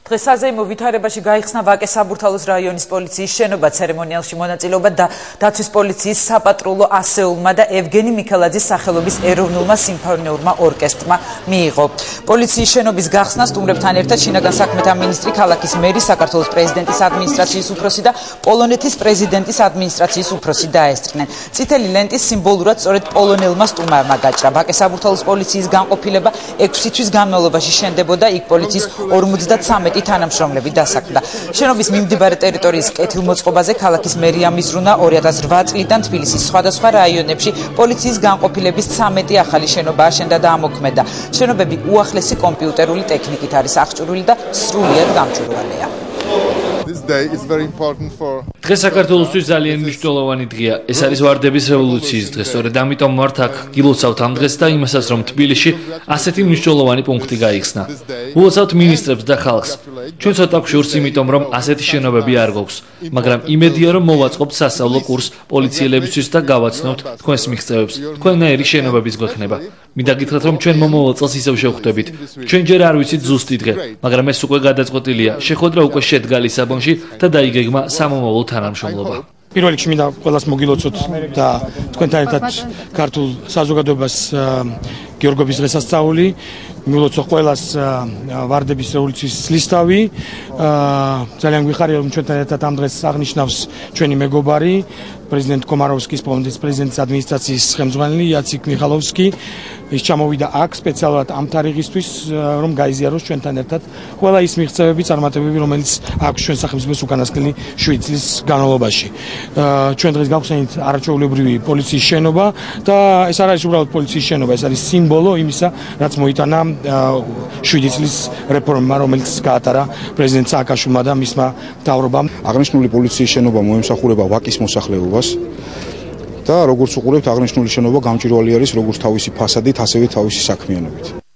დღეს საზეიმო ვითარებაში გაიხსნა ვაკე საბურთალოს რაიონის პოლიციის შენობა. ცერემონიალში მონაწილეობა დაცვის პოლიციის საპატრულო ასეულმა და ევგენი მიქელაძის სახელობის ეროვნულმა სიმფონიურმა ორკესტრმა მიიღო. პოლიციის შენობის გახსნა სტუმრებთან ერთად შინაგან საქმეთა მინისტრი, ქალაქის მერი, საქართველოს პრეზიდენტის ადმინისტრაციის უფროსი და პოლონეთის პრეზიდენტის ადმინისტრაციის უფროსი დაესწრნენ. წითელი ლენტის სიმბოლურად სწორედ პოლონელმა სტუმარმა გაჭრა. ვაკე საბურთალოს პოლიციის განყოფილება 6 თვის განმავლობაში შენდებოდა, იქ პოლიციის 53 თანამშრომლები დასაქმდა. შენობის მიმდებარე ტერიტორიის კეთილმოწყობაზე ქალაქის მერია მიზრუნა 2008 წლიდან თბილისის სხვადასხვა რაიონებში პოლიციის განყოფილების 13 ახალი შენობა აშენდა და ამოქმედა. შენობები უახლესი კომპიუტერული ტექნიკით არის აღჭურვილი და სრულიად გამჭვირვალეა. დღეს საქართველოსთვის ძალიან მნიშვნელოვანი დღეა. ეს არის ვარდების რევოლუციის დღე. სწორედ ამიტომ ვართ აქ გილოცავთ ამ დღეს და იმასაც, რომ თბილისში ასეთი მნიშვნელოვანი პუნქტი გაიხსნა. ულოცავთ მინისტრებს და ხალხს. ჩვენ ცოტა გვშურს, იმიტომ რომ ასეთი შენობები არ გვაქვს. მაგრამ იმედია, რომ მოვაწყობთ სასწავლო კურსს პოლიციელებისთვის და გავაცნობთ თქვენს მიღწევებს. თქვენნაირი შენობების გვექნება. მინდა გითხრათ, რომ ჩვენ მომავალ წელს ისევ შევხვდებით. ჩვენ ჯერ არ ვიცით ზუსტი დღე, მაგრამ ეს უკვე გადაწყვეტილია. შეხვედრა უკვე შედგა ლისაბონში და დაიგეგმა სამომავლო თანამშრომლობა. პირველ რიგში მინდა ყველას მოგილოცოთ და თქვენთან ერთად ქართულ საზოგადოებას გიორგობის დღესასწაული. მივილოცო ყველას ვარდების რევოლუციის წლისთავი. ძალიან გვიხარია, რომ ჩვენთან ერთად ამ დღეს აღნიშნავს ჩვენი მეგობარი, პრეზიდენტ კომაროვსკის, პოლონეთის პრეზიდენტის ადმინისტრაციის ხელმძღვანელი იაცეკ მიხალოვსკი. ის ჩამოვიდა აქ სპეციალურად ამ თარიღისთვის, რომ გაიზიაროს ჩვენთან ერთად ყველა ის მიღწევები, წარმატებები, რომელიც აქვს ჩვენ სახელმწიფოს უკანასკნელი 7 წლის განმავლობაში. ჩვენ დღეს გავხსენით არაჩვეულებრივი პოლიციის შენობა და ეს არ არის უბრალოდ პოლიციის შენობა, ეს არის სიმბოლო იმისა, რაც მოიტანა 7 წლის რეფორმა, რომელიც გაატარა პრეზიდენტ სააკაშვილმა და მისმა მთავრობამ. აღნიშნული პოლიციის შენობა მოემსახურება ვაკის მოსახლეობას და როგორც უყურებთ, აღნიშნული შენობა გამჭვირვალე არის როგორც თავისი ფასადით, ასევე თავისი საქმიანობით.